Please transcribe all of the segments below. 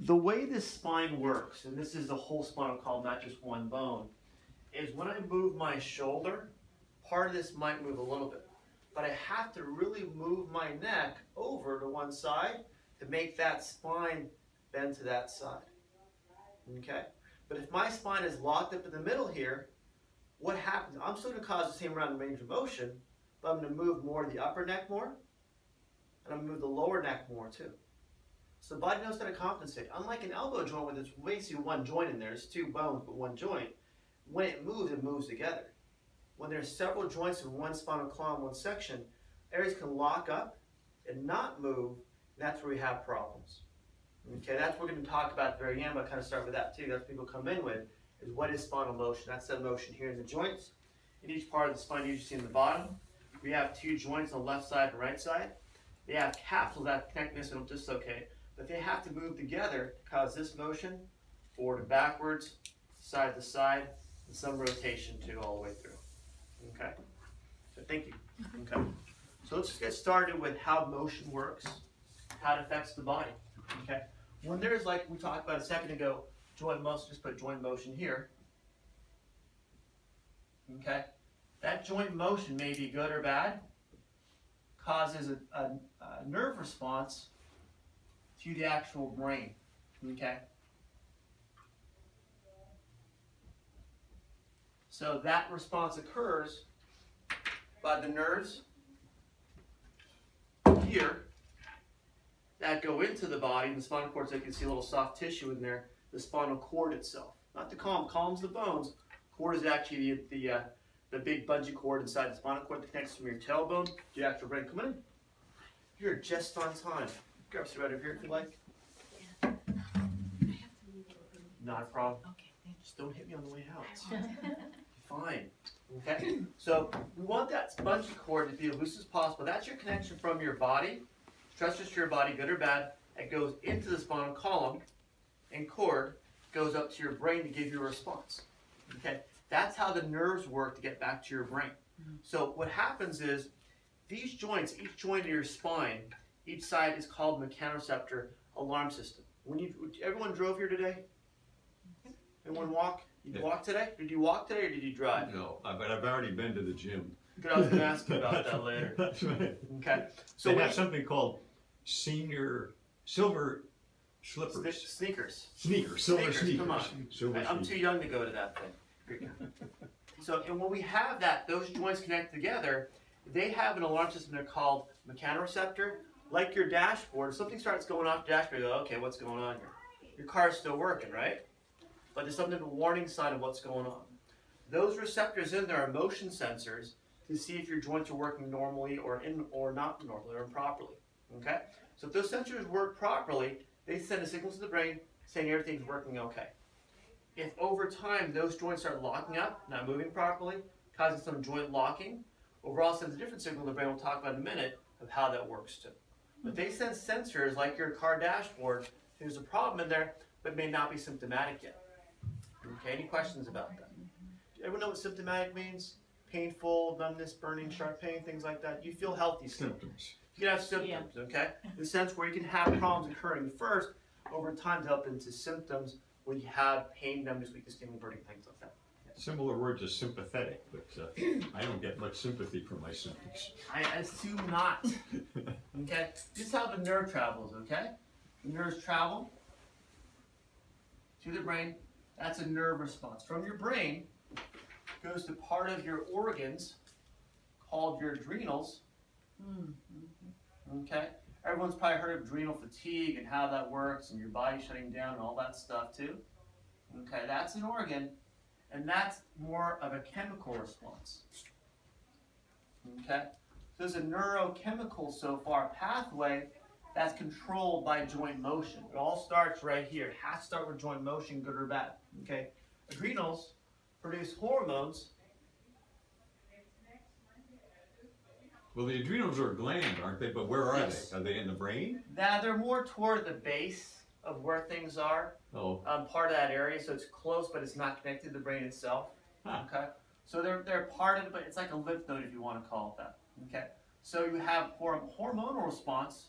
The way this spine works, and this is the whole spinal column, not just one bone, is when I move my shoulder, part of this might move a little bit. But I have to really move my neck over to one side to make that spine bend to that side. Okay? But if my spine is locked up in the middle here, what happens? I'm still going to cause the same amount of range of motion, but I'm going to move more of the upper neck more, and I'm going to move the lower neck more too. So the body knows how to compensate. Unlike an elbow joint where there's basically one joint in there, there's two bones but one joint, when it moves together. When there's several joints in one spinal column, one section, areas can lock up and not move, and that's where we have problems. Okay, that's what we're going to talk about at the very end, but I kind of start with that too. That's what people come in with, is what is spinal motion. That's the motion here in the joints. In each part of the spine, you see in the bottom, we have two joints on the left side and right side. They have capsules that connect this and just okay, but they have to move together to cause this motion, forward and backwards, side to side, and some rotation too all the way through. Okay, so thank you. Okay, so let's get started with how motion works, how it affects the body. Okay, when there's, like we talked about a second ago, joint motion, just put joint motion here. Okay, that joint motion may be good or bad, causes a nerve response to the actual brain. Okay, so that response occurs by the nerves here that go into the body, and the spinal cord, so you can see a little soft tissue in there, the spinal cord itself. Not the column, column's the bones. Cord is actually the big bungee cord inside the spinal cord that connects from your tailbone to your actual brain. Come in. You're just on time. Grab some right over here if you like. Yeah. I have to leave it open. Not a problem. Okay, thank Just don't hit me on the way out. you. Fine. Okay? So we want that bungee cord to be as loose as possible. That's your connection from your body, stretches to your body, good or bad. It goes into the spinal column, and cord goes up to your brain to give you a response. Okay? That's how the nerves work to get back to your brain. So what happens is these joints, each joint of your spine, each side is called mechanoreceptor alarm system. Everyone drove here today? Anyone walk? You walk today? Did you walk today or did you drive? No, but I've already been to the gym. Good, I was going to ask you about that later. That's right. Okay. So they have something called silver slippers. Sneakers. Silver sneakers. Come on. Silver I'm too young to go to that thing. So, and when we have that, those joints connect together, they have an alarm system they're called mechanoreceptor. Like your dashboard, if something starts going off the dashboard, you go, okay, what's going on here? Your car's still working, right? But there's something, a warning sign of what's going on. Those receptors in there are motion sensors to see if your joints are working normally or not normally or improperly. Okay? So if those sensors work properly, they send a signal to the brain saying everything's working okay. If over time those joints start locking up, not moving properly, causing some joint locking, overall sends a different signal to the brain. We'll talk about in a minute of how that works too. But they send sensors like your car dashboard. There's a problem in there, but may not be symptomatic yet. Okay, any questions about that? Do everyone know what symptomatic means? Painful, numbness, burning, sharp pain, things like that. You feel healthy still. Symptoms. You can have symptoms, okay? In the sense where you can have problems occurring first, over time develop into symptoms where you have pain, numbness, weakness, tingling, burning, things like that. Similar word to sympathetic, but I don't get much sympathy from my symptoms. I assume not. Okay? This is how the nerve travels, okay? The nerves travel to the brain. That's a nerve response. From your brain, goes to part of your organs called your adrenals. Okay? Everyone's probably heard of adrenal fatigue and how that works and your body shutting down and all that stuff too. Okay, that's an organ, and that's more of a chemical response. Okay? So there's a neurochemical so far pathway that's controlled by joint motion. It all starts right here. It has to start with joint motion, good or bad. Okay? Adrenals produce hormones. Well, the adrenals are a gland, aren't they? But where are Yes. they? Are they in the brain? Now they're more toward the base of where things are, Oh, part of that area. So it's close, but it's not connected to the brain itself. huh. Okay, so they're part of it, but it's like a lymph node if you want to call it that. Okay, so you have hormonal response.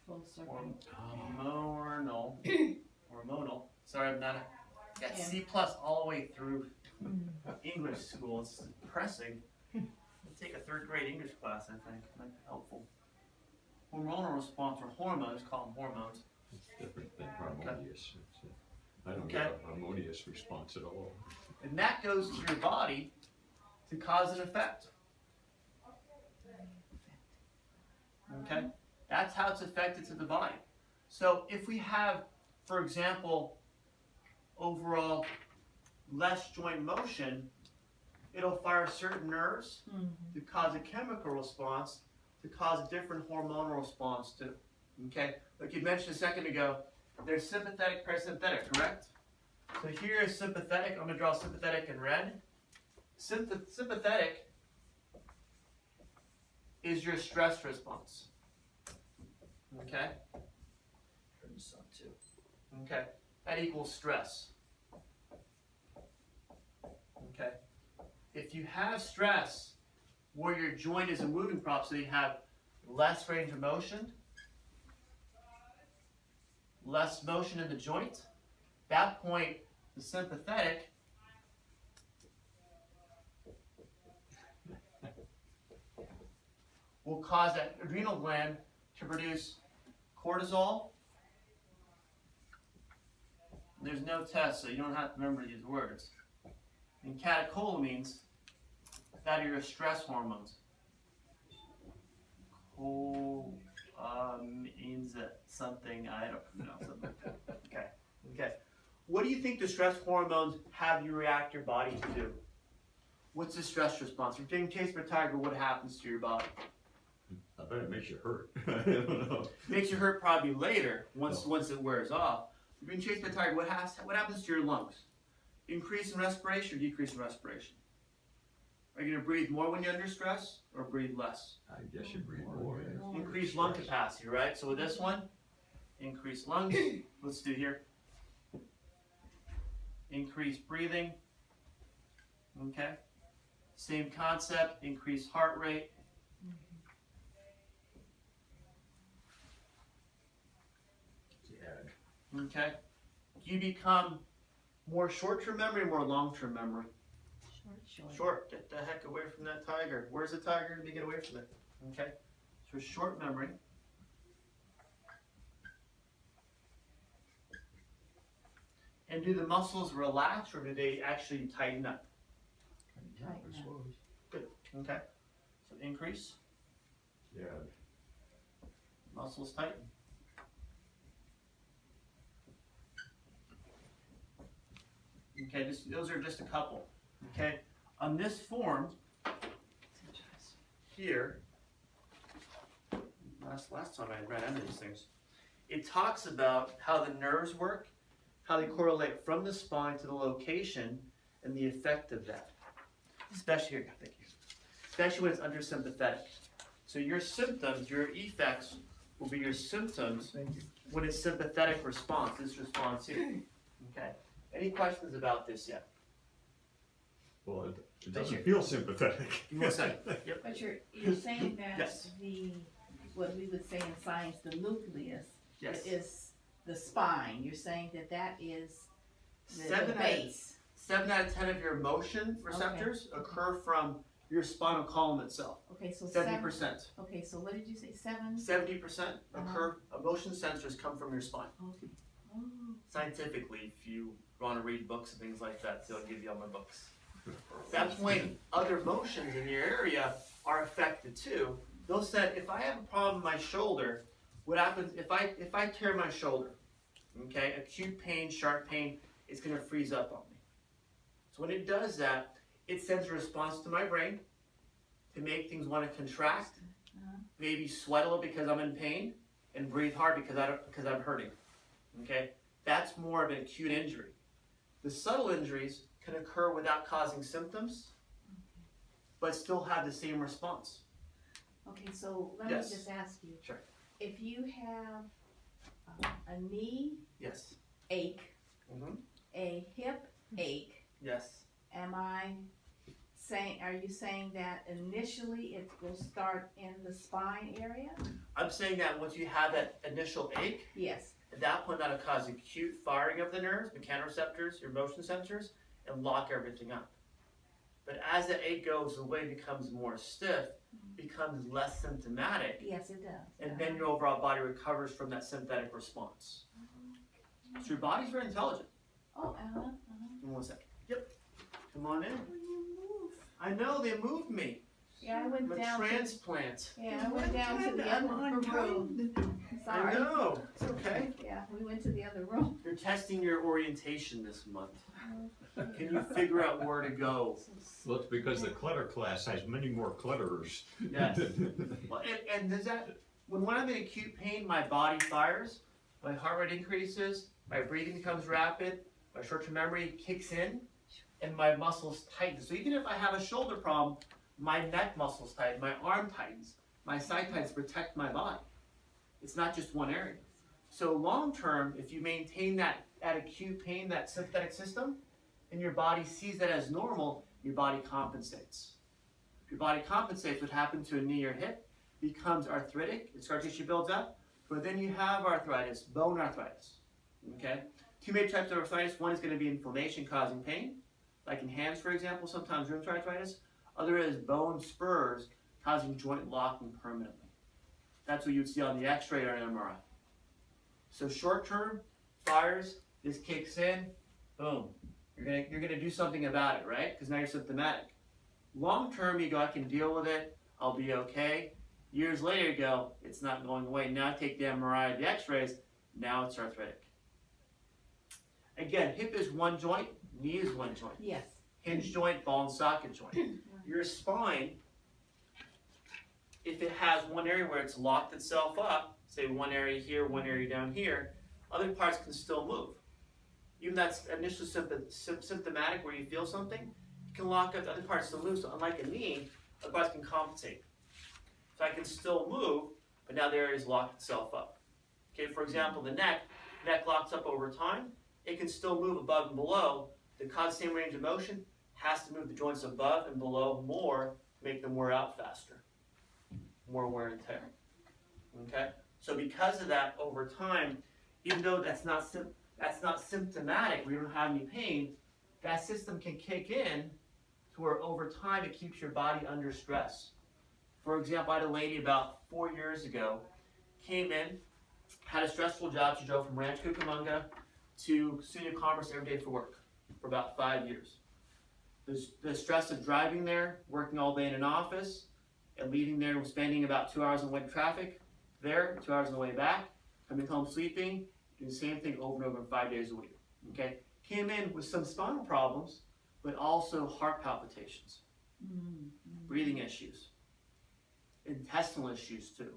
Full circle. Hormonal. Sorry, I'm not. Got C plus all the way through English school. It's depressing. I'll take a third grade English class. I think might be helpful. Hormonal response or hormones. Call them hormones. It's different than harmonious. I don't Okay. get a harmonious response at all. And that goes to your body to cause an effect. Okay? That's how it's affected to the body. So if we have, for example, overall less joint motion, it'll fire certain nerves to cause a chemical response, to cause a different hormonal response too. Okay? Like you mentioned a second ago, there's sympathetic, parasympathetic, correct? So here is sympathetic. I'm going to draw sympathetic in red. Sympathetic is your stress response. Okay? Turn this on too. Okay? That equals stress. Okay? If you have stress where your joint is a moving prop, so you have less range of motion, less motion in the joint, that point, the sympathetic will cause that adrenal gland to produce cortisol. There's no test, so you don't have to remember these words. And catecholamines, that are your stress hormones. Means something, I don't know, something like that. Okay, okay. What do you think the stress hormones have you react your body to do? What's the stress response? If you're being chased by a tiger, what happens to your body? I bet it makes you hurt. I don't know. Makes you hurt probably later, once it wears off. If you're being chased by a tiger, what happens to your lungs? Increase in respiration or decrease in respiration? Are you going to breathe more when you're under stress or breathe less? I guess you breathe more. Increase lung capacity, right? So with this one, increase lungs. Let's do here. Increase breathing. Okay. Same concept, increase heart rate. Yeah. Okay. You become more short-term memory or more long-term memory? Short. Get the heck away from that tiger. Where's the tiger? Let me get away from it. Okay. So short memory. And do the muscles relax or do they actually tighten up? Yeah, I suppose. Good. Okay. So increase. Yeah. Muscles tighten. Okay, those are just a couple. Okay, on this form here, last time I read any of these things, it talks about how the nerves work, how they correlate from the spine to the location, and the effect of that. Especially here, thank you. Especially when it's under sympathetic. So your symptoms, your effects, will be your symptoms when it's sympathetic response. This response here. Okay. Any questions about this yet? Well, it doesn't feel sympathetic. Give me a second. Yep. But you're saying that Yes. what we would say in science, the nucleus Yes. is the spine. You're saying that is the 7 base. out of 10 of your motion receptors occur from your spinal column itself. Okay, so 70%. Okay, so what did you say? 7? 70% occur. Motion sensors come from your spine. Okay. Oh. Scientifically, if you want to read books and things like that, they'll give you all my books. At that point, other motions in your area are affected too. They'll say, if I have a problem with my shoulder, what happens if I tear my shoulder? Okay, acute pain, sharp pain, it's going to freeze up on me. So when it does that, it sends a response to my brain to make things want to contract, maybe sweat a little because I'm in pain, and breathe hard because I'm hurting. Okay, that's more of an acute injury. The subtle injuries can occur without causing symptoms, but still have the same response. Okay, so let Yes. me just ask you. Sure. If you have a knee Yes. ache, Mm-hmm. a hip ache, Yes. am I are you saying that initially it will start in the spine area? I'm saying that once you have that initial ache, Yes. at that point that'll cause acute firing of the nerves, mechanoreceptors, your motion sensors, and lock everything up. But as the ache goes away, becomes more stiff, becomes less symptomatic, Yes, it does. and then your overall body recovers from that sympathetic response. So your body's very intelligent. Oh, Give me 1 second. Yep. Come on in. I know, they moved me. Yeah, I I'm went a down to, transplant. yeah, I went down to the other room. I Sorry. know. It's okay. Yeah, we went to the other room. You're testing your orientation this month. Can you figure out where to go? Well, it's because the clutter class has many more clutterers. Yes. Well, and does that, when I'm in acute pain, my body fires, my heart rate increases, my breathing becomes rapid, my short-term memory kicks in, and my muscles tighten. So even if I have a shoulder problem, my neck muscles tighten, my arm tightens, my side tightens to protect my body. It's not just one area. So long term, if you maintain that acute pain, that sympathetic system, and your body sees that as normal, your body compensates. If your body compensates, what happened to a knee or hip becomes arthritic, and scar tissue builds up, but then you have arthritis, bone arthritis. Okay? Two major types of arthritis. One is going to be inflammation causing pain, like in hands, for example, sometimes rheumatoid arthritis. Other is bone spurs causing joint locking permanently. That's what you'd see on the x-ray or an MRI. So short term, fires, this kicks in, boom. You're gonna do something about it, right? Because now you're symptomatic. Long term, you go, I can deal with it, I'll be okay. Years later, you go, it's not going away. Now take the MRI, the x-rays, now it's arthritic. Again, hip is one joint, knee is one joint. Yes. Hinge joint, ball and socket joint. Your spine, if it has one area where it's locked itself up, say one area here, one area down here, other parts can still move. Even that's initially symptomatic where you feel something, you can lock up, the other parts still move. So unlike a knee, other parts can compensate. So I can still move, but now the area's locked itself up. Okay, for example, the neck locks up over time, it can still move above and below. To cause the same range of motion, has to move the joints above and below more to make them wear out faster. More wear and tear. Okay? So because of that, over time, even though that's not symptomatic, we don't have any pain, that system can kick in to where over time it keeps your body under stress. For example, I had a lady about 4 years ago, came in, had a stressful job. She drove from Ranch Cucamonga to Studio Commerce every day for work for about 5 years. The stress of driving there, working all day in an office, and leaving there and spending about 2 hours on the way to traffic, there, 2 hours on the way back, coming home sleeping, doing the same thing over and over 5 days a week. Okay? Came in with some spinal problems, but also heart palpitations, breathing issues, intestinal issues too.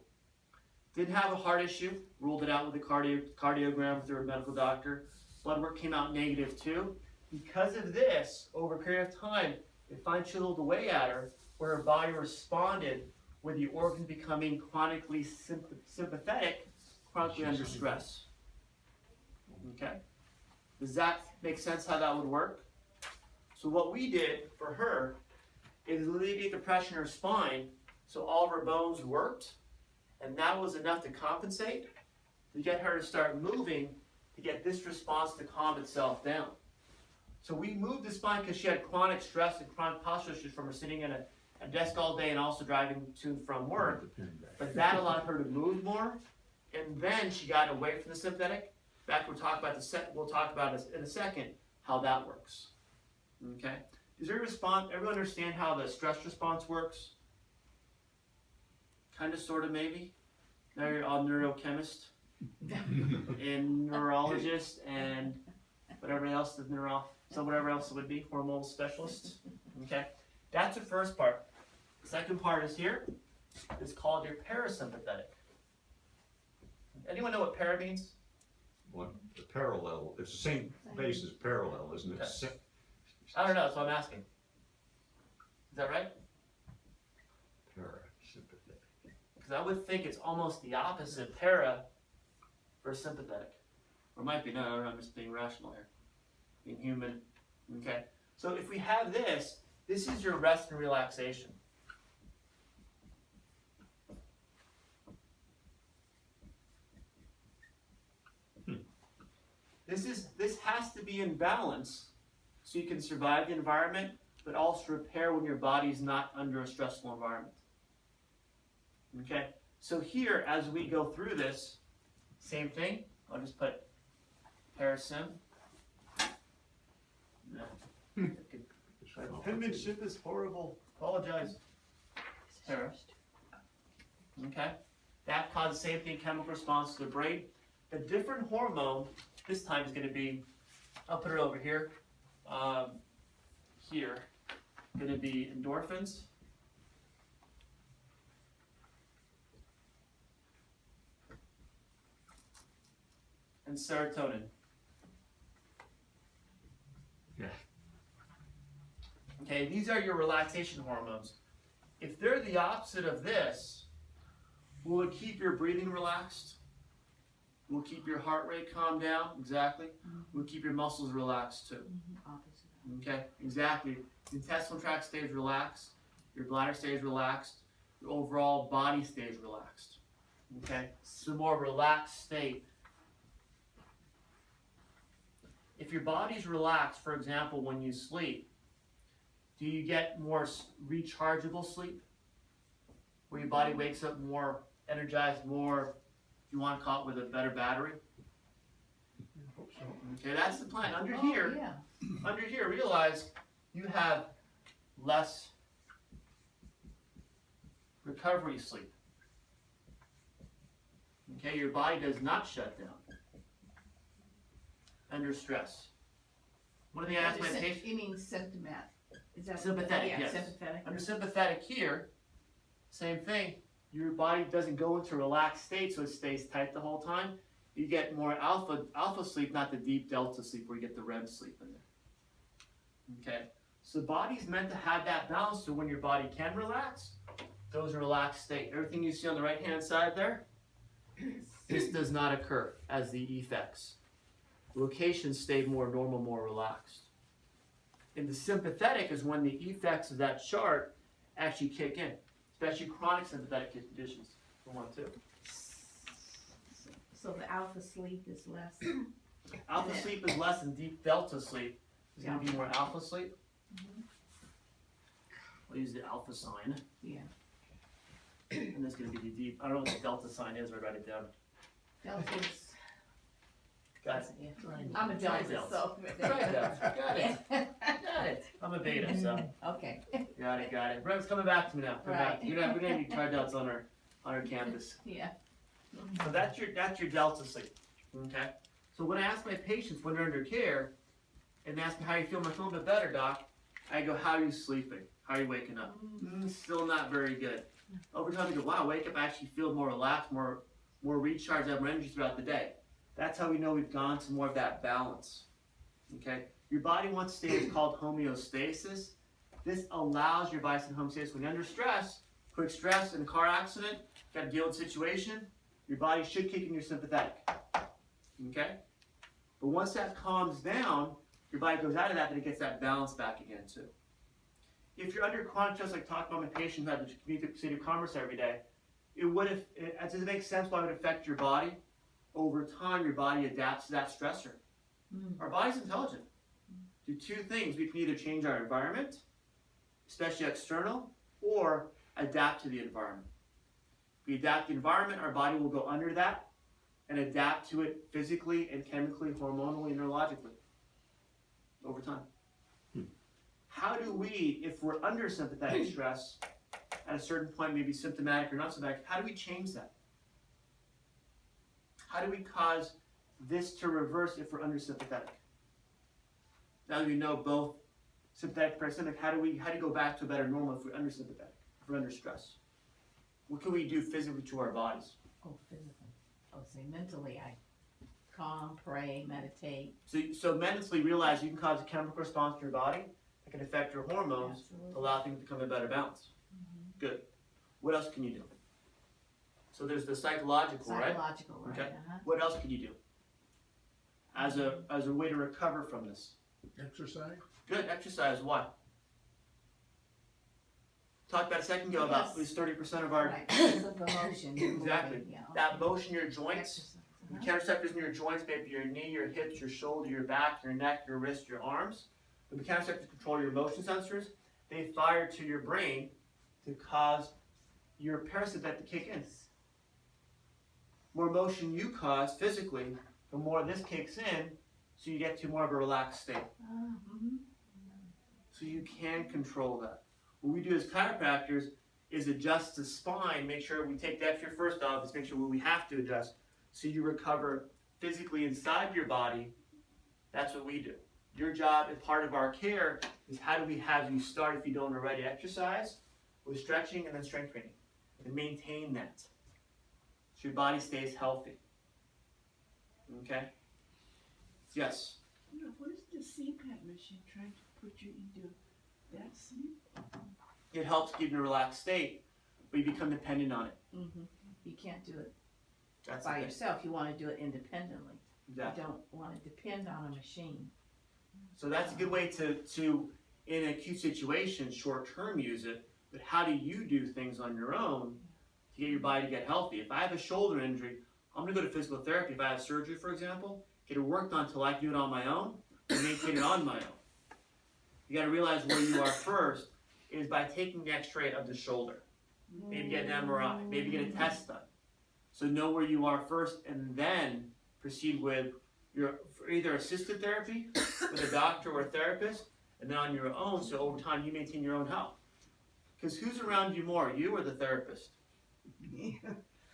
Didn't have a heart issue, ruled it out with a cardiogram through a medical doctor. Blood work came out negative too. Because of this, over a period of time, it finally chiseled away at her, where her body responded with the organs becoming chronically sympathetic, chronically under stress. Okay? Does that make sense how that would work? So what we did for her is alleviate the pressure in her spine so all of her bones worked, and that was enough to compensate, to get her to start moving, to get this response to calm itself down. So we moved the spine because she had chronic stress and chronic postural issues from her sitting in a desk all day and also driving to and from work. But that allowed her to move more, and then she got away from the sympathetic. We'll talk about in a second how that works. Okay? Does everyone understand how the stress response works? Kind of, sort of, maybe. Now you're all neurochemist and neurologist and whatever else it would be, hormonal specialist. Okay, that's the first part. The second part is here. It's called your parasympathetic. Anyone know what para means? What, the parallel, it's the same base as parallel, isn't it? Okay. I don't know, that's what I'm asking. Is that right? Parasympathetic. Because I would think it's almost the opposite, para for sympathetic. Or it might be, no, I'm just being rational here. Being human. Okay? So if we have this, This is your rest and relaxation. This has to be in balance so you can survive the environment, but also repair when your body's not under a stressful environment. Okay? So here, as we go through this, same thing. I'll just put parasim. No. Penmanship is horrible. Apologize. Para. Okay? That causes the same thing, chemical response to the brain. A different hormone this time is going to be, I'll put it over here, going to be endorphins. And serotonin. Yeah. Okay, these are your relaxation hormones. If they're the opposite of this, will it keep your breathing relaxed? Will keep your heart rate calm down? Exactly. Will keep your muscles relaxed too. Okay, exactly. The intestinal tract stays relaxed. Your bladder stays relaxed. Your overall body stays relaxed. Okay, it's a more relaxed state. If your body's relaxed, for example, when you sleep, do you get more rechargeable sleep? Where your body wakes up more energized, more, if you want to call it, with a better battery? Okay, that's the plan. Under here, realize you have less recovery sleep. Okay, your body does not shut down under stress. One of the ask my patient. You mean symptomatic? Is that sympathetic? Yeah, yes. sympathetic. Under sympathetic here, same thing. Your body doesn't go into a relaxed state, so it stays tight the whole time. You get more alpha sleep, not the deep delta sleep where you get the REM sleep in there. Okay, so the body's meant to have that balance, so when your body can relax, those are relaxed state. Everything you see on the right hand side there, this does not occur as the effects. The locations stay more normal, more relaxed. And the sympathetic is when the effects of that chart actually kick in, especially chronic sympathetic conditions. For one, too. So the alpha sleep is less. Alpha sleep is less than deep delta sleep. It's going to be more alpha sleep. We'll use the alpha sign. Yeah. And this is going to be the deep. I don't know what the delta sign is, but write it down. Delta's. Got it. Yeah. I'm a delta, so. Right there. Got it. Got it. I'm a beta, so. Okay. Got it. Brent's coming back to me now. Come back. We don't have any tri-delts on our campus. Yeah. So that's your delta sleep. Okay. So when I ask my patients when they're under care, and they ask me how you feel, I'm feeling a bit better, doc. I go, how are you sleeping? How are you waking up? Still not very good. Over time, I go, wow, wake up, I actually feel more relaxed, more recharged, I have more energy throughout the day. That's how we know we've gone to more of that balance. Okay? Your body wants to stay in what's called homeostasis. This allows your body to stay in homeostasis. When you're under stress, quick stress in a car accident, got to deal with a situation, your body should kick in your sympathetic. Okay? But once that calms down, your body goes out of that and it gets that balance back again too. If you're under chronic stress, like talking about my patient who had to communicate with City of Commerce every day, does it make sense why it would affect your body? Over time, your body adapts to that stressor. Our body's intelligent. Do two things. We can either change our environment, especially external, or adapt to the environment. If we adapt the environment, our body will go under that and adapt to it physically and chemically, hormonally, and neurologically over time. How do we, if we're under sympathetic stress, at a certain point, maybe symptomatic or not symptomatic, how do we change that? How do we cause this to reverse if we're under sympathetic? Now that we know both sympathetic and parasympathetic, how do you go back to a better normal if we're under sympathetic, if we're under stress? What can we do physically to our bodies? Oh, physically. Oh, say mentally, I calm, pray, meditate. So mentally realize you can cause a chemical response to your body that can affect your hormones, to allow things to come in better balance. Good. What else can you do? So there's the psychological, right? Psychological, right? Okay. What else can you do as a way to recover from this? Exercise? Good. Exercise. Why? talked about a second ago about Yes. at least 30% of our Right, because of the motion. you're Exactly. moving, yeah, that okay. motion in your joints. Exercise, The uh-huh. mechanoreceptors in your joints, maybe your knee, your hips, your shoulder, your back, your neck, your wrist, your arms. The mechanoreceptors control your motion sensors. They fire to your brain to cause your parasympathetic to kick in. More motion you cause physically, the more this kicks in, so you get to more of a relaxed state. Mhm. So you can control that. What we do as chiropractors is adjust the spine, make sure we take the extra first off, is make sure we have to adjust so you recover physically inside your body. That's what we do. Your job and part of our care is how do we have you start, if you don't already, exercise with stretching and then strength training and maintain that so your body stays healthy. Okay? Yes? Now, what is the CPAP machine trying to put you into that sleep? It helps keep you in a relaxed state, but you become dependent on it. Mhm. You can't do it That's the by thing. yourself, you wanna do it independently. Exactly. You don't wanna depend on a machine. So that's a good way to in an acute situation, short term use it, but how do you do things on your own to get your body to get healthy? If I have a shoulder injury, I'm gonna go to physical therapy. If I have surgery, for example, get it worked on until I can do it on my own and maintain it on my own. You gotta realize where you are first is by taking the x-ray of the shoulder. Maybe get an MRI, maybe get a test done. So know where you are first and then proceed with your either assisted therapy with a doctor or a therapist, and then on your own, so over time you maintain your own health. Because who's around you more, you or the therapist?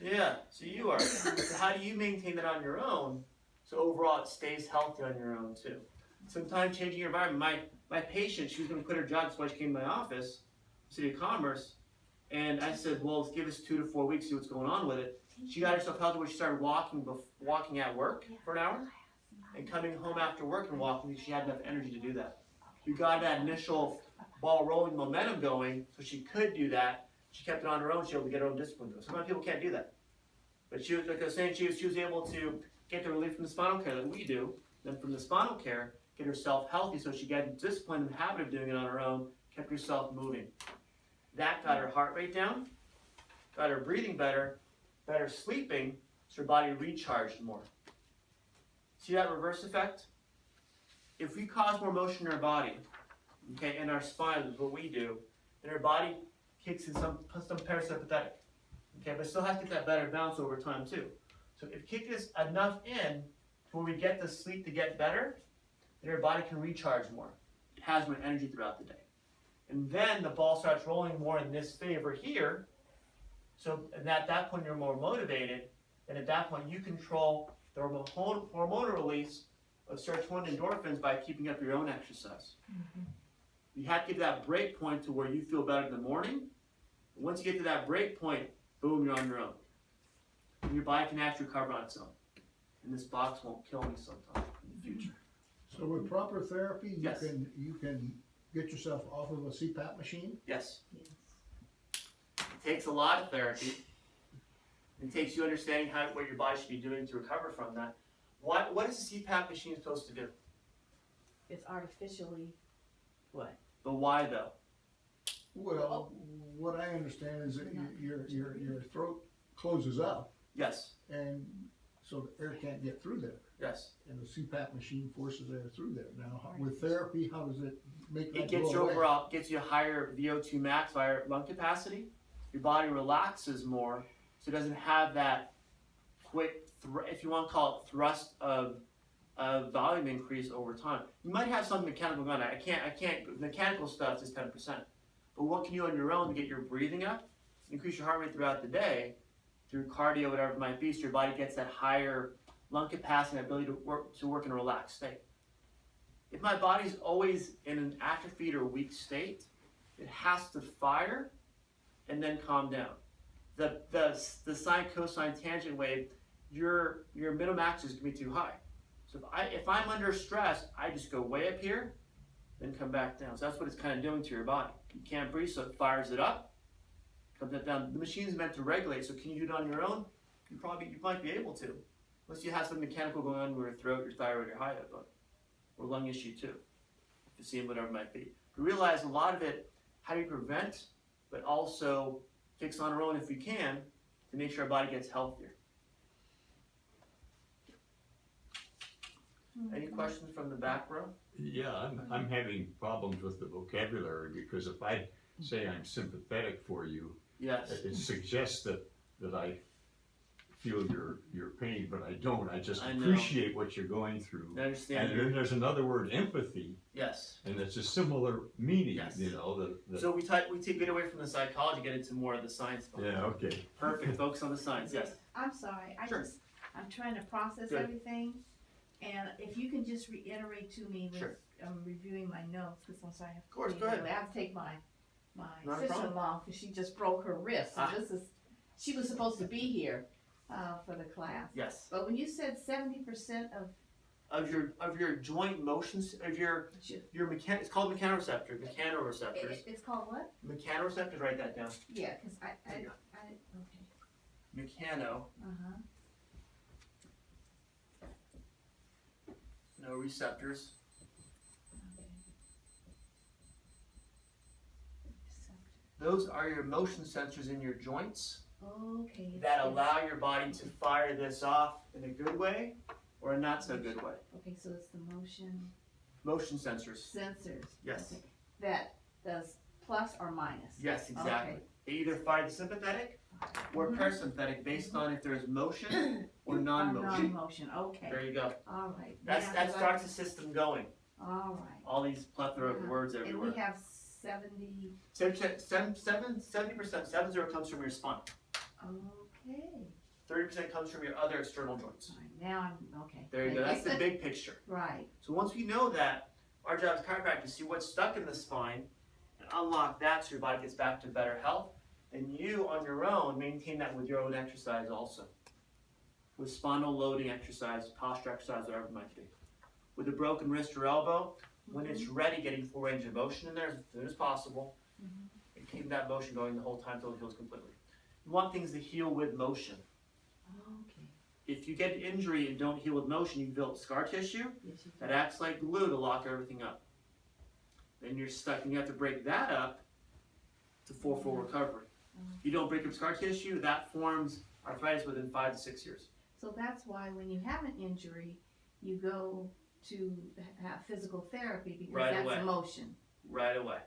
Yeah, so you are. So how do you maintain that on your own, so overall it stays healthy on your own too? Sometimes changing your environment. My patient, she was going to quit her job, that's why she came to my office, City of Commerce, and I said, well, let's give us 2 to 4 weeks, see what's going on with it. She got herself healthy where she started walking at work for an hour, and coming home after work and walking because she had enough energy to do that. We got that initial ball rolling momentum going, so she could do that. She kept it on her own. She was able to get her own discipline to it. Sometimes people can't do that, but she was, like I was saying, she was able to get the relief from the spinal care that we do. Then from the spinal care, get herself healthy, so she got discipline and the habit of doing it on her own. Kept herself moving. That got her heart rate down, got her breathing better, better sleeping, so her body recharged more. See that reverse effect? If we cause more motion in our body, okay, in our spine is what we do, then our body kicks in some parasympathetic, okay, but still has to get that better balance over time too. So if you kick this enough in to where we get the sleep to get better, then our body can recharge more. It has more energy throughout the day. And then the ball starts rolling more in this favor here. So at that point you're more motivated, and at that point you control the hormonal release of serotonin and endorphins by keeping up your own exercise. You have to get to that break point to where you feel better in the morning. And once you get to that break point, boom, you're on your own. And your body can actually recover on its own. And this box won't kill me sometime in the future. So with proper therapy, Yes. you can get yourself off of a CPAP machine? Yes. It takes a lot of therapy. It takes you understanding what your body should be doing to recover from that. What is a CPAP machine supposed to do? It's artificially, what? But why though? Well, what I understand is that your throat closes up, Yes. and so the air can't get through there. Yes. And the CPAP machine forces air through there. Now, with therapy, how does it make that It gets go you away? overall, gets you a higher VO2 max, higher lung capacity. Your body relaxes more, so it doesn't have that quick, if you want to call it thrust of volume increase over time. You might have some mechanical going on. I can't, mechanical stuff is 10%. But what can you do on your own to get your breathing up, increase your heart rate throughout the day, through cardio, whatever it might be, so your body gets that higher lung capacity and ability to work in a relaxed state. If my body's always in an atrophied or weak state, it has to fire and then calm down. The sine, cosine, tangent wave, your middle max is going to be too high. So if I'm under stress, I just go way up here, then come back down. So that's what it's kind of doing to your body. You can't breathe, so it fires it up, comes it down. The machine's meant to regulate, so can you do it on your own? You might be able to. Unless you have some mechanical going on with your throat, your thyroid, your high bone, or lung issue too. Emphysema, whatever it might be. But realize a lot of it, how do you prevent but also fix on our own if we can to make sure our body gets healthier. Any questions from the back row? Yeah, I'm having problems with the vocabulary because if I say I'm sympathetic for you, Yes. it suggests that I feel your pain, but I don't. I just I know. appreciate what you're going through. I understand. And then there's another word, empathy, Yes. and it's a similar meaning, Yes. you know. So we take it away from the psychology, get into more of the science. Yeah, okay. Perfect. Focus on the science. Yes. I'm sorry, Sure. I'm trying to process Good. everything, and if you can just reiterate to me with, Sure. I'm reviewing my notes, cause I'm sorry. Of course, go ahead. I have to take my Not a problem. sister-in-law, cause she just broke her wrist, so Ah. she was supposed to be here, for the class. Yes. But when you said 70% Of your joint motions, of your it's called mechanoreceptors. it's called what? Mechanoreceptors, write that down. Yeah, cause There you go. okay, Mechano, uh-huh, no receptors. okay. Those are your motion sensors in your joints Okay. that allow your body to fire this off in a good way or a not so good way. Okay, so it's the motion Motion sensors. sensors. Yes. Okay, that does plus or minus. Yes, exactly. Okay. They either fire the sympathetic or Mhm. parasympathetic based on if there's motion or Or non-motion. non-motion, okay, There you go. alright. That starts the system going. Alright, All these plethora of Uh-huh. words and everywhere. we have 70, 70% 70 comes from your spine. okay. 30% comes from your other external joints. Alright, now I'm, okay. There you go. That's the big picture. Right, So once we know that, our job as chiropractors is to see what's stuck in the spine and unlock that so your body gets back to better health. And you, on your own, maintain that with your own exercise also. With spinal loading exercise, posture exercise, whatever it might be. With a broken wrist or elbow, when it's ready, getting full range of motion in there as soon as possible. And keep that motion going the whole time until it heals completely. You want things to heal with motion. okay. If you get an injury and don't heal with motion, you build scar tissue Yes, you that do. acts like glue to lock everything up. Then you're stuck and you have to break that up to full recovery. If you don't break up scar tissue, that forms arthritis within 5 to 6 years. So that's why when you have an injury, you go to have physical therapy because Right that's away. emotion. Right away.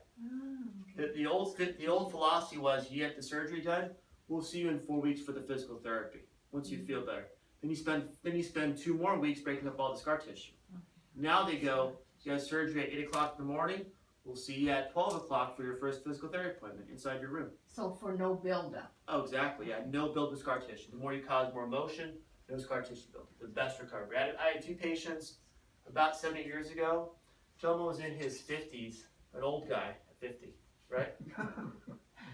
Okay. The old philosophy was you get the surgery done, we'll see you in 4 weeks for the physical therapy once you feel better. Then you spend 2 more weeks breaking up all the scar tissue. Okay. Now they go, you have surgery at 8 o'clock in the morning, we'll see you at 12 o'clock for your first physical therapy appointment inside your room. So for no buildup. Oh, exactly, yeah, no build with scar tissue. The more you cause more motion, no scar tissue build. The best recovery. I had 2 patients about 7 8 years ago. Gentleman was in his 50s, an old guy at 50, right?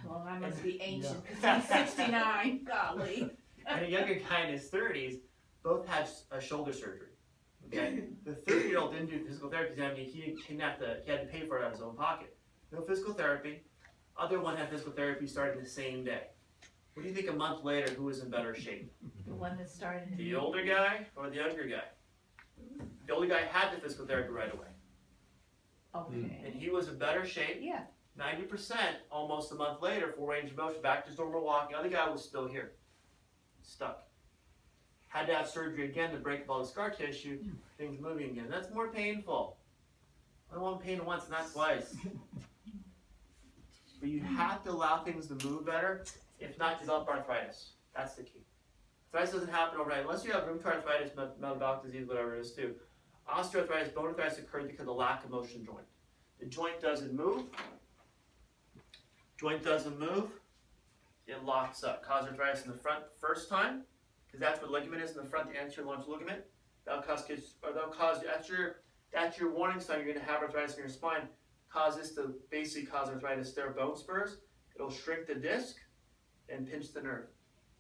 Well, I must be ancient because I'm 69, golly. And a younger guy in his 30s, both had a shoulder surgery. Okay, the 30-year-old didn't do physical therapy because he had to pay for it out of his own pocket. No physical therapy. Other one had physical therapy starting the same day. What do you think a month later, who was in better shape? The one that started in The older guy or the younger guy? The older guy had the physical therapy right away, Okay. and he was in better shape. Yeah. 90% almost a month later, full range of motion, back to his normal walking. The other guy was still here, stuck. Had to have surgery again to break up all the scar tissue, things moving again. That's more painful. I don't want pain once, not twice. But you have to allow things to move better, if not develop arthritis. That's the key. Arthritis doesn't happen overnight, unless you have rheumatoid arthritis, metabolic disease, whatever it is too. Osteoarthritis, bone arthritis occurs because of the lack of motion in the joint. The joint doesn't move. Joint doesn't move. It locks up. Cause arthritis in the front the first time, because that's where the ligament is in the front, the anterior longe ligament. That's your warning sign you're going to have arthritis in your spine. Cause this to basically cause arthritis. There are bone spurs. It'll shrink the disc and pinch the nerve.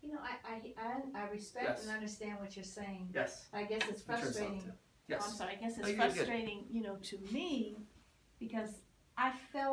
You know, I respect Yes. and understand what you're saying. Yes. I guess it's Turn this on, frustrating. too. I'm Yes. sorry, I guess No, it's you're good. frustrating, to me, because I felt